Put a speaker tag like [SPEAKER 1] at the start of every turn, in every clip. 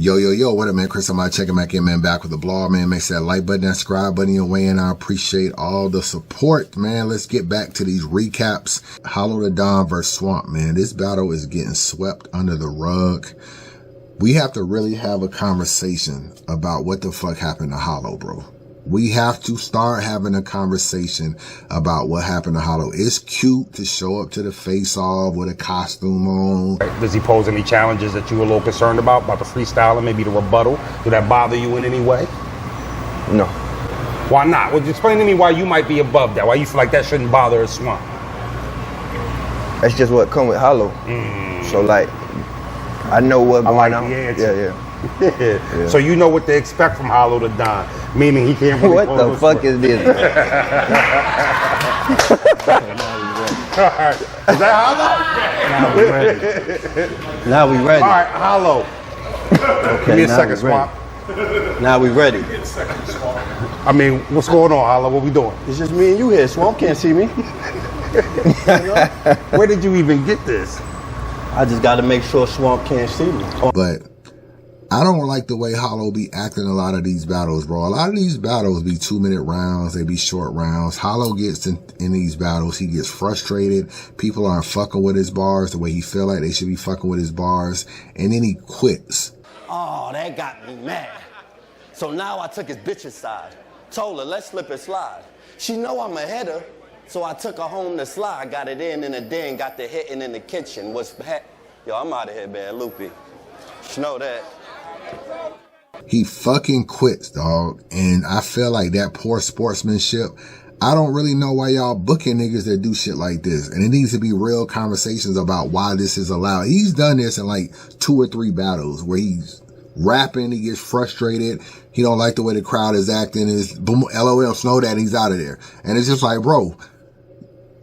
[SPEAKER 1] Yo, what up, man? Chris, I'm checking back in, man. Back with the blog, man. Make sure that like button, that subscribe button your way, and I appreciate all the support, man. Let's get back to these recaps. Hollow Da Don versus Swamp, man. This battle is getting swept under the rug. We have to really have a conversation about what the fuck happened to Hollow, bro. We have to start having a conversation about what happened to Hollow. It's cute to show up to the face-off with a costume on.
[SPEAKER 2] Does he pose any challenges that you were a little concerned about the freestyle and maybe the rebuttal? Did that bother you in any way?
[SPEAKER 3] No.
[SPEAKER 2] Why not? Well, explain to me why you might be above that. Why you feel like that shouldn't bother a Swamp?
[SPEAKER 3] That's just what come with Hollow. So like, I know what's going on. Yeah.
[SPEAKER 2] So you know what to expect from Hollow Da Don, meaning he can't really
[SPEAKER 3] What the fuck is this?
[SPEAKER 2] Is that Hollow?
[SPEAKER 4] Now we ready.
[SPEAKER 2] All right, Hollow.
[SPEAKER 4] Okay,
[SPEAKER 2] Give me a
[SPEAKER 4] now
[SPEAKER 2] second,
[SPEAKER 4] we ready.
[SPEAKER 2] Swamp.
[SPEAKER 4] Now we ready.
[SPEAKER 2] I mean, what's going on, Hollow? What we doing?
[SPEAKER 4] It's just me and you here. Swamp can't see me.
[SPEAKER 2] Where did you even get this?
[SPEAKER 4] I just got to make sure Swamp can't see me.
[SPEAKER 1] But I don't like the way Hollow be acting a lot of these battles, bro. A lot of these battles be 2-minute rounds. They be short rounds. Hollow gets in these battles. He gets frustrated. People aren't fucking with his bars the way he feel like they should be fucking with his bars. And then he quits.
[SPEAKER 5] Oh, that got me mad. So now I took his bitch's side. Told her, let's slip and slide. She know I'm a hitter, so I took her home to slide. Got it in the den, got the hitting in the kitchen. Yo, I'm out of here, man, Loopy. You know that.
[SPEAKER 1] He fucking quits, dog. And I feel like that poor sportsmanship. I don't really know why y'all booking niggas that do shit like this. And it needs to be real conversations about why this is allowed. He's done this in like 2 or 3 battles where he's rapping, he gets frustrated, he don't like the way the crowd is acting, is boom, LOL, Snow that, he's out of there. And it's just like, bro,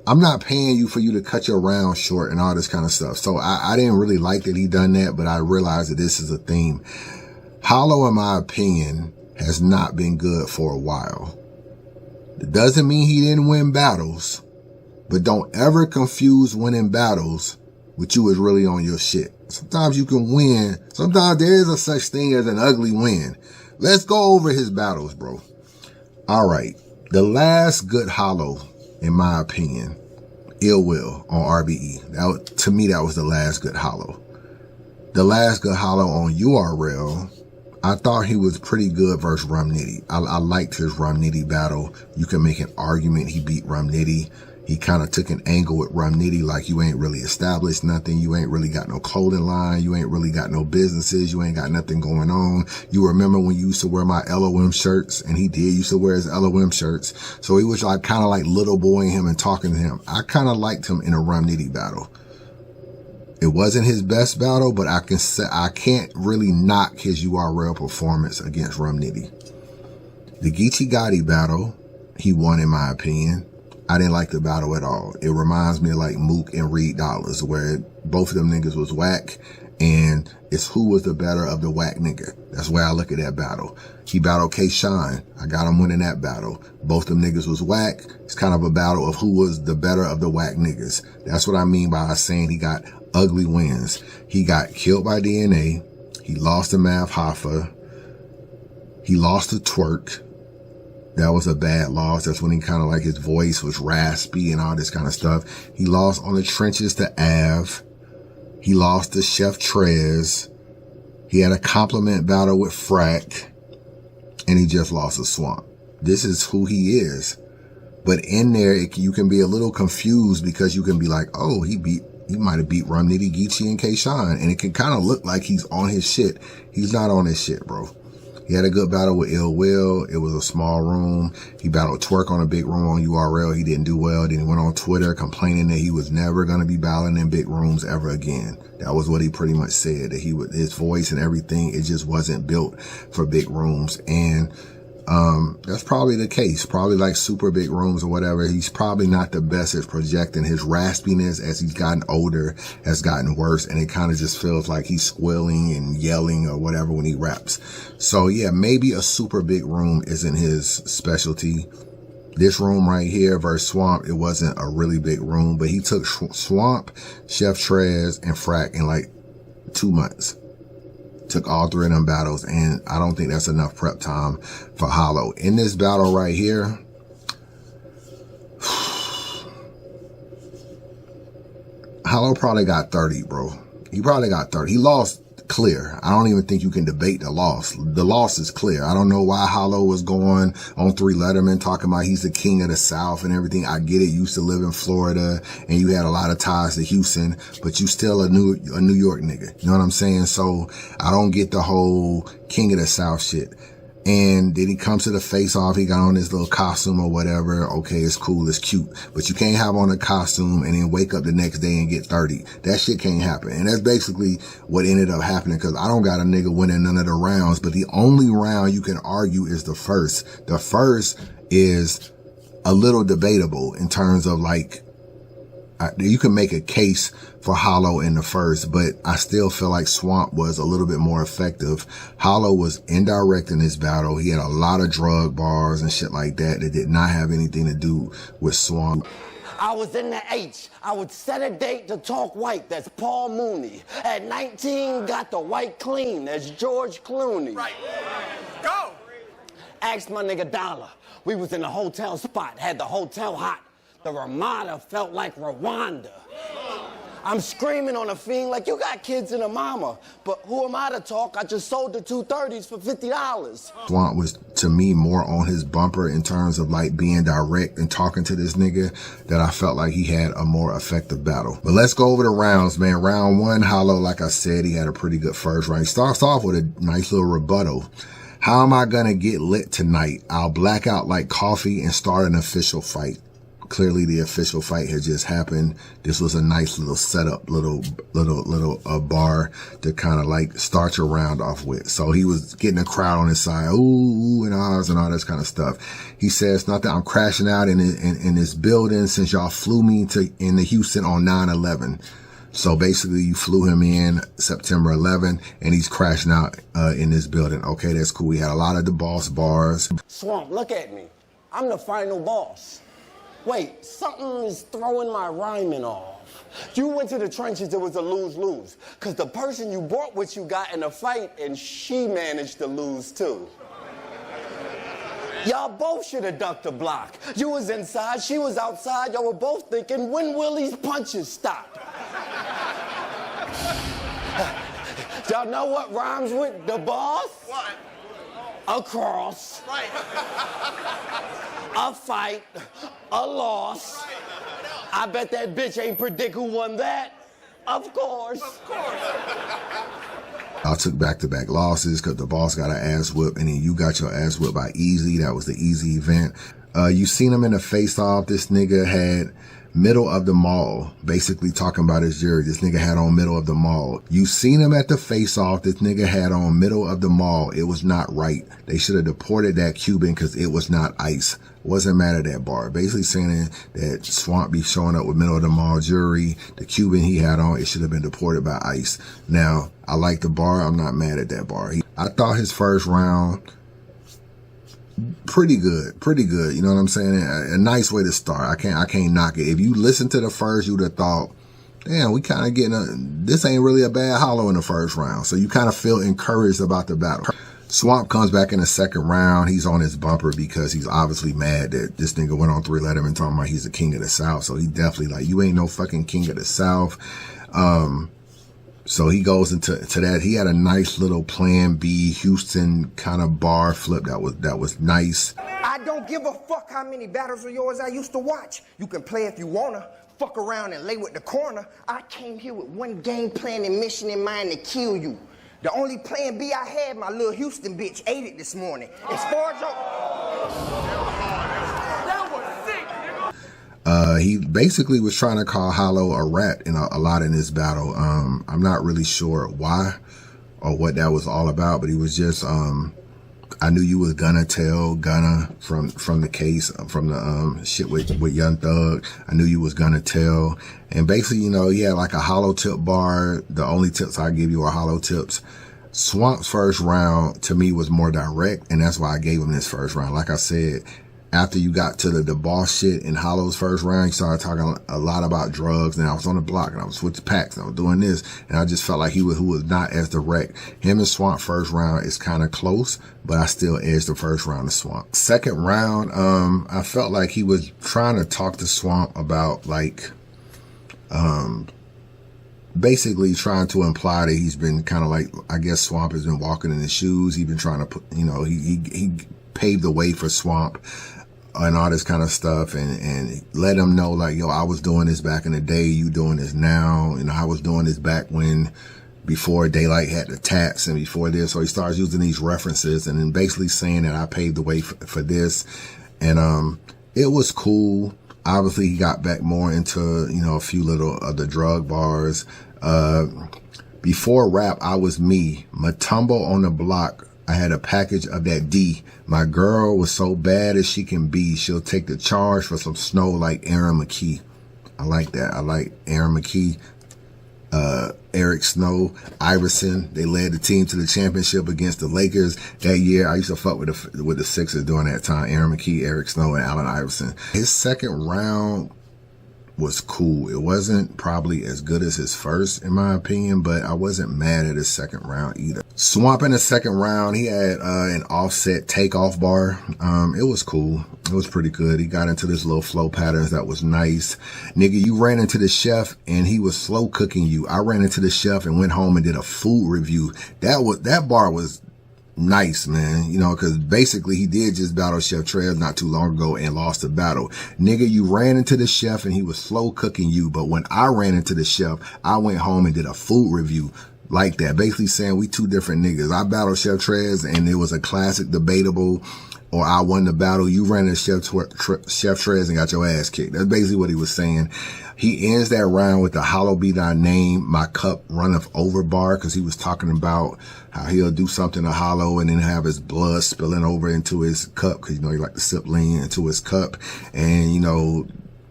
[SPEAKER 1] I'm not paying you for you to cut your round short and all this kind of stuff. So I didn't really like that he done that, but I realized that this is a theme. Hollow, in my opinion, has not been good for a while. It doesn't mean he didn't win battles, but don't ever confuse winning battles with you is really on your shit. Sometimes you can win. Sometimes there is a such thing as an ugly win. Let's go over his battles, bro. All right. The last good Hollow, in my opinion, Ill Will on RBE. To me, that was the last good Hollow. The last good Hollow on URL, I thought he was pretty good versus Rum Nitty. I liked his Rum Nitty battle. You can make an argument he beat Rum Nitty. He kind of took an angle with Rum Nitty like you ain't really established nothing. You ain't really got no clothing line. You ain't really got no businesses. You ain't got nothing going on. You remember when you used to wear my LOM shirts, and he did used to wear his LOM shirts. So he was like kind of like little boying him and talking to him. I kind of liked him in a Rum Nitty battle. It wasn't his best battle, but I can't really knock his URL performance against Rum Nitty. The Geechee Gotti battle, he won in my opinion. I didn't like the battle at all. It reminds me of like Mook and Reed Dollars, where both of them niggas was whack, and it's who was the better of the whack nigga. That's where I look at that battle. He battled K-Shine. I got him winning that battle. Both them niggas was whack. It's kind of a battle of who was the better of the whack niggas. That's what I mean by saying he got ugly wins. He got killed by DNA. He lost to Math Hoffa. He lost to Twerk. That was a bad loss. That's when he kind of like his voice was raspy and all this kind of stuff. He lost on the trenches to Av. He lost to Chef Trez. He had a compliment battle with Frack. And he just lost to Swamp. This is who he is. But in there, you can be a little confused because you can be like, oh, he might have beat Rum Nitty, Geechee, and K-Shine. And it can kind of look like he's on his shit. He's not on his shit, bro. He had a good battle with Ill Will. It was a small room. He battled Twerk on a big room on URL. He didn't do well. Then he went on Twitter complaining that he was never going to be battling in big rooms ever again. That was what he pretty much said, that his voice and everything, it just wasn't built for big rooms. And that's probably the case. Probably like super big rooms or whatever. He's probably not the best at projecting. His raspiness as he's gotten older has gotten worse, and it kind of just feels like he's squealing and yelling or whatever when he raps. So yeah, maybe a super big room isn't his specialty. This room right here versus Swamp, it wasn't a really big room, but he took Swamp, Chef Trez, and Frack in like 2 months. Took all 3 of them battles, and I don't think that's enough prep time for Hollow. In this battle right here, Hollow probably got 30, bro. He probably got 30. He lost clear. I don't even think you can debate the loss. The loss is clear. I don't know why Hollow was going on 3 Letterman talking about he's the king of the South and everything. I get it. You used to live in Florida and you had a lot of ties to Houston, but you still a New York nigga. You know what I'm saying? So I don't get the whole king of the South shit. And then he comes to the face off. He got on his little costume or whatever. Okay, it's cool. It's cute. But you can't have on a costume and then wake up the next day and get 30. That shit can't happen. And that's basically what ended up happening, because I don't got a nigga winning none of the rounds. But the only round you can argue is the first. The first is a little debatable in terms of like, you can make a case for Hollow in the first, but I still feel like Swamp was a little bit more effective. Hollow was indirect in this battle. He had a lot of drug bars and shit like that that did not have anything to do with Swamp.
[SPEAKER 5] I was in the H. I would set a date to talk white. That's Paul Mooney. At 19, got the white clean. That's George Clooney. Right. Go. Asked my nigga Dollar. We was in a hotel spot. Had the hotel hot. The Ramada felt like Rwanda. I'm screaming on a fiend like, you got kids and a mama. But who am I to talk? I just sold the 230s for $50.
[SPEAKER 1] Swamp was, to me, more on his bumper in terms of like being direct and talking to this nigga, that I felt like he had a more effective battle. But let's go over the rounds, man. Round 1, Hollow, like I said, he had a pretty good first round. He starts off with a nice little rebuttal. How am I gonna get lit tonight? I'll black out like coffee and start an official fight. Clearly the official fight had just happened. This was a nice little setup, little bar to kind of like start your round off with. So he was getting a crowd on his side, ooh, and ahs and all this kind of stuff. He says, not that I'm crashing out in this building since y'all flew me into Houston on 9/11. So basically you flew him in September 11 and he's crashing out in this building. Okay, that's cool. We had a lot of the boss bars.
[SPEAKER 5] Swamp, look at me. I'm the final boss. Wait, something is throwing my rhyming off. You went to the trenches, it was a lose-lose. Because the person you brought with you got in a fight and she managed to lose too. Y'all both should have ducked the block. You was inside, she was outside. Y'all were both thinking, when will these punches stop? Y'all know what rhymes with the boss? What? Across. Right. A fight. A loss. I bet that bitch ain't predict who won that. Of course. Of course.
[SPEAKER 1] I took back-to-back losses because the boss got an ass whip, and then you got your ass whipped by Easy. That was the Easy event. You seen him in the face-off. This nigga had middle of the mall, basically talking about his jury. This nigga had on middle of the mall. You seen him at the face-off. This nigga had on middle of the mall. It was not right. They should have deported that Cuban because it was not ICE. Wasn't mad at that bar. Basically saying that Swamp be showing up with middle of the mall jewelry. The Cuban he had on, it should have been deported by ICE. Now, I like the bar. I'm not mad at that bar. I thought his first round pretty good. You know what I'm saying? A nice way to start. I can't knock it. If you listen to the first, you'd have thought, damn, we kind of getting this ain't really a bad Hollow in the first round. So you kind of feel encouraged about the battle. Swamp comes back in the second round. He's on his bumper because he's obviously mad that this nigga went on 3 Letterman talking about he's the king of the South. So he definitely like, you ain't no fucking king of the South. So he goes into that. He had a nice little Plan B Houston kind of bar flip that was nice.
[SPEAKER 6] I don't give a fuck how many battles of yours I used to watch. You can play if you wanna. Fuck around and lay with the corner. I came here with one game plan and mission in mind to kill you. The only plan B I had, my little Houston bitch ate it this morning. As far as
[SPEAKER 1] he basically was trying to call Hollow a rat in a lot in this battle. I'm not really sure why or what that was all about, but he was just, I knew you was gonna tell Gunna from the case, from the shit with Young Thug. I knew you was gonna tell. And basically, you know, he had like a hollow tip bar. The only tips I give you are hollow tips. Swamp's first round to me was more direct, and that's why I gave him this first round. Like I said, after you got to the boss shit in Hollow's first round, you started talking a lot about drugs, and I was on the block, and I was with the packs, and I was doing this, and I just felt like who was not as direct. Him and Swamp first round is kind of close, but I still edged the first round to Swamp. Second round, I felt like he was trying to talk to Swamp about like, basically trying to imply that he's been kind of like, I guess Swamp has been walking in his shoes. He's been trying to put, you know, he paved the way for Swamp and all this kind of stuff, and let him know like, yo, I was doing this back in the day, you doing this now, you know, I was doing this back when, before Daylight had the tats and before this. So he starts using these references and then basically saying that I paved the way for this. And it was cool. Obviously he got back more into, you know, a few little of the drug bars. Before rap, I was me, Matumbo on the block. I had a package of that D. My girl was so bad as she can be. She'll take the charge for some snow like Aaron McKee. I like that. I like Aaron McKee, Eric Snow, Iverson. They led the team to the championship against the Lakers that year. I used to fuck with the Sixers during that time. Aaron McKee, Eric Snow, and Allen Iverson. His second round was cool. It wasn't probably as good as his first, in my opinion, but I wasn't mad at his second round either. Swamp in the second round, he had an Offset takeoff bar. It was cool. It was pretty good. He got into this little flow patterns that was nice. Nigga, you ran into the chef and he was slow cooking you. I ran into the chef and went home and did a food review. That bar was nice, man, you know, because basically he did just battle Chef Trez not too long ago and lost the battle. Nigga, you ran into the chef and he was slow cooking you, but when I ran into the chef, I went home and did a food review like that, basically saying we two different niggas. I battled Chef Trez and it was a classic debatable, or I won the battle. You ran into Chef Trez and got your ass kicked. That's basically what he was saying. He ends that round with the Hollow Be Thy Name, My Cup Runneth Over bar, because he was talking about how he'll do something to Hollow and then have his blood spilling over into his cup, because, you know, he like to sip lean into his cup. And, you know,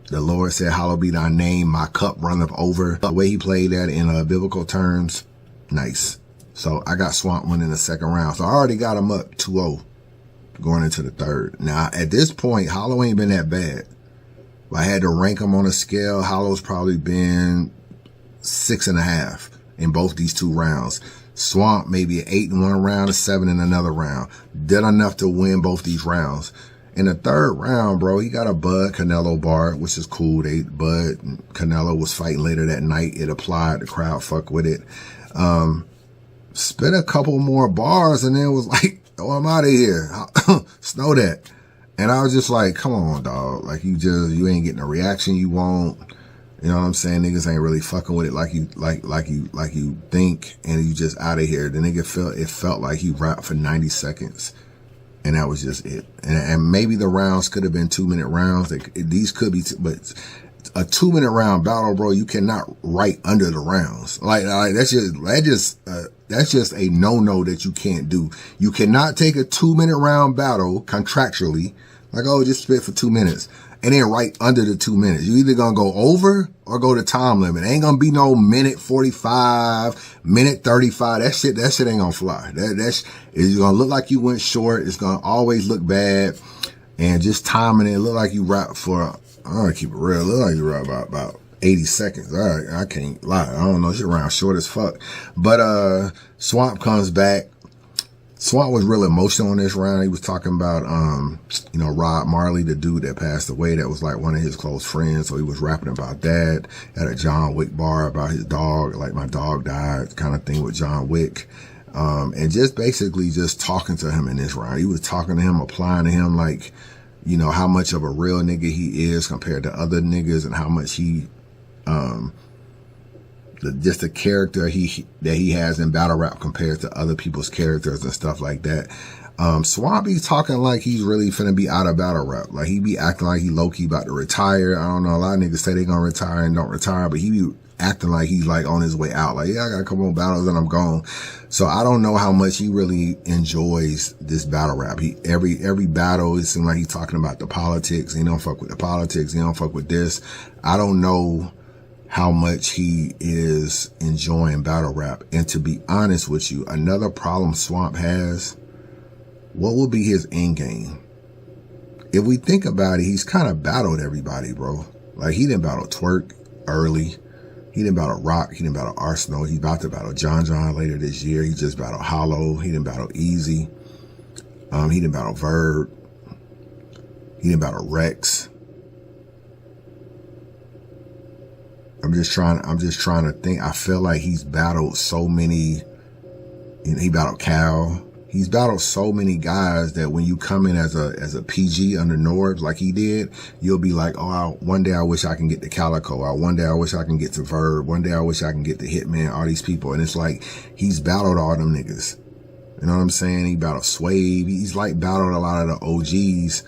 [SPEAKER 1] the Lord said, Hollow be thy name, my cup runneth over. The way he played that in biblical terms, nice. So I got Swamp winning the second round. So I already got him up 2-0 going into the third. Now, at this point, Hollow ain't been that bad. If I had to rank him on a scale, Hollow's probably been 6.5 in both these two rounds. Swamp maybe an 8 in one round, a 7 in another round. Did enough to win both these rounds. In the third round, bro, he got a Bud Canelo bar, which is cool. Bud Canelo was fighting later that night. It applied. The crowd fucked with it. Spit a couple more bars and then was like, oh, I'm out of here. Snow that. And I was just like, come on, dog. Like, you ain't getting a reaction you want. You know what I'm saying? Niggas ain't really fucking with it like you think, and you just out of here. The nigga felt like he rapped for 90 seconds. And that was just it. And maybe the rounds could have been 2-minute rounds. These could be, but a 2-minute round battle, bro, you cannot write under the rounds. Like that's just a no-no that you can't do. You cannot take a 2-minute round battle contractually, like, oh, just spit for 2 minutes, and then write under the 2 minutes. You either gonna go over or go to time limit. Ain't gonna be no minute 45, minute 35. That shit ain't gonna fly. That's gonna look like you went short. It's gonna always look bad. And just timing it look like you rap for, I'm gonna keep it real, look like you rap about 80 seconds. All right, I can't lie. I don't know, shit around short as fuck. But Swamp comes back. Swamp was real emotional in this round. He was talking about, you know, Rod Marley, the dude that passed away, that was like one of his close friends. So he was rapping about that at a John Wick bar about his dog, like my dog died kind of thing with John Wick. And just basically just talking to him in this round. He was talking to him, applying to him, like, you know, how much of a real nigga he is compared to other niggas, and how much he, just the character that he has in battle rap compared to other people's characters and stuff like that. Swamp be talking like he's really finna be out of battle rap. Like, he be acting like he low-key about to retire. I don't know, a lot of niggas say they gonna retire and don't retire, but he be acting like he's like on his way out. Like, yeah, I got a couple more battles and I'm gone. So I don't know how much he really enjoys this battle rap. Every battle, it seems like he's talking about the politics. He don't fuck with the politics. He don't fuck with this. I don't know how much he is enjoying battle rap. And to be honest with you, another problem Swamp has, what will be his end game? if we think about it, he's kind of battled everybody, bro. Like, he didn't battle Twerk early. He didn't battle Rock. He didn't battle Arsenal. He's about to battle John later this year. He just battled Hollow. He didn't battle Easy. He didn't battle Verb. He didn't battle Rex. I'm just trying to think. I feel like he's battled so many. You know, he battled Cal. He's battled so many guys that when you come in as a PG under Norbs like he did, you'll be like, oh, one day I wish I can get to Calico. Or one day I wish I can get to Verb. One day I wish I can get to Hitman, all these people. And it's like, he's battled all them niggas. You know what I'm saying? He battled Swave. He's like battled a lot of the OGs.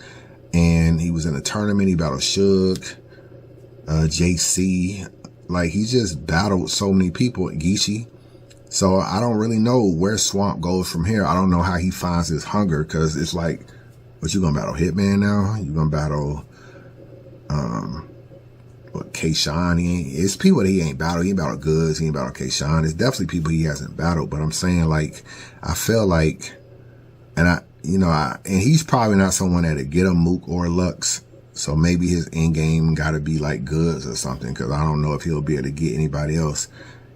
[SPEAKER 1] And he was in a tournament. He battled Suge, JC. Like, he just battled so many people. Geechee. So I don't really know where Swamp goes from here. I don't know how he finds his hunger, because it's like, what, you gonna battle Hitman now? You gonna battle K-Shine? It's people that he ain't battled. He ain't battled Goods. He ain't battled K-Shine. It's definitely people he hasn't battled. But I'm saying, like, I feel like, and he's probably not someone that'll get a Mook or a Lux. So maybe his end game got to be like Goods or something, because I don't know if he'll be able to get anybody else.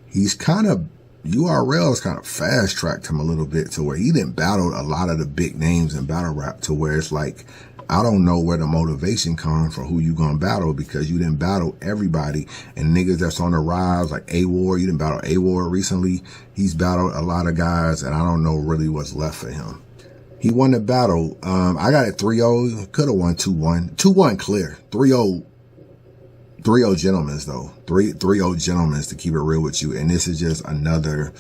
[SPEAKER 1] He's kind of, URL's kind of fast tracked him a little bit to where he didn't battle a lot of the big names in battle rap, to where it's like, I don't know where the motivation comes from who you gonna battle, because you didn't battle everybody. And niggas that's on the rise, like A-War, you didn't battle A-War recently. He's battled a lot of guys, and I don't know really what's left for him. He won the battle. I got it 3-0. Could have won 2-1. 2-1 clear. 3-0 gentlemen's though. 3-0 gentlemen's, to keep it real with you. And this is just another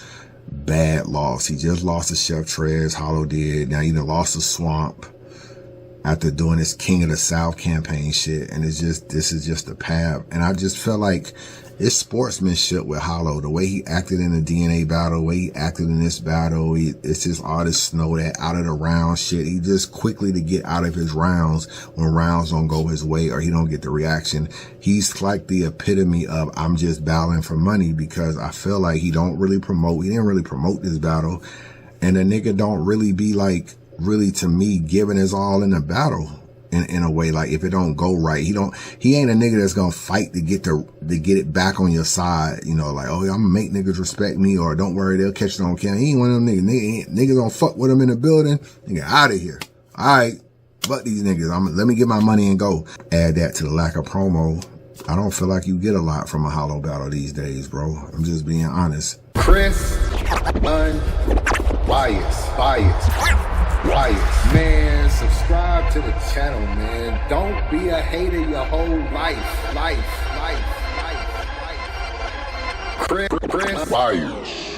[SPEAKER 1] bad loss. He just lost to Chef Trez. Hollow did. Now he done lost to Swamp after doing this King of the South campaign shit. And it's just, this is just a path. And I just feel like it's sportsmanship with Hollow. The way he acted in the DNA battle, the way he acted in this battle, it's just all this snow that out of the round shit. He just quickly to get out of his rounds when rounds don't go his way or he don't get the reaction. He's like the epitome of, I'm just battling for money, because I feel like he didn't really promote this battle. And the nigga don't really be like, really, to me, giving his all in the battle. In a way, like, if it don't go right, he ain't a nigga that's gonna fight to get it back on your side, you know, like, oh, I'm gonna make niggas respect me, or don't worry, they'll catch it on camera. He ain't one of them niggas. Niggas don't fuck with him in the building. Nigga, out of here. All right, fuck these niggas. Let me get my money and go. Add that to the lack of promo. I don't feel like you get a lot from a Hollow battle these days, bro. I'm just being honest.
[SPEAKER 7] Chris, man, subscribe to the channel, man. Don't be a hater your whole life. Chris Bias.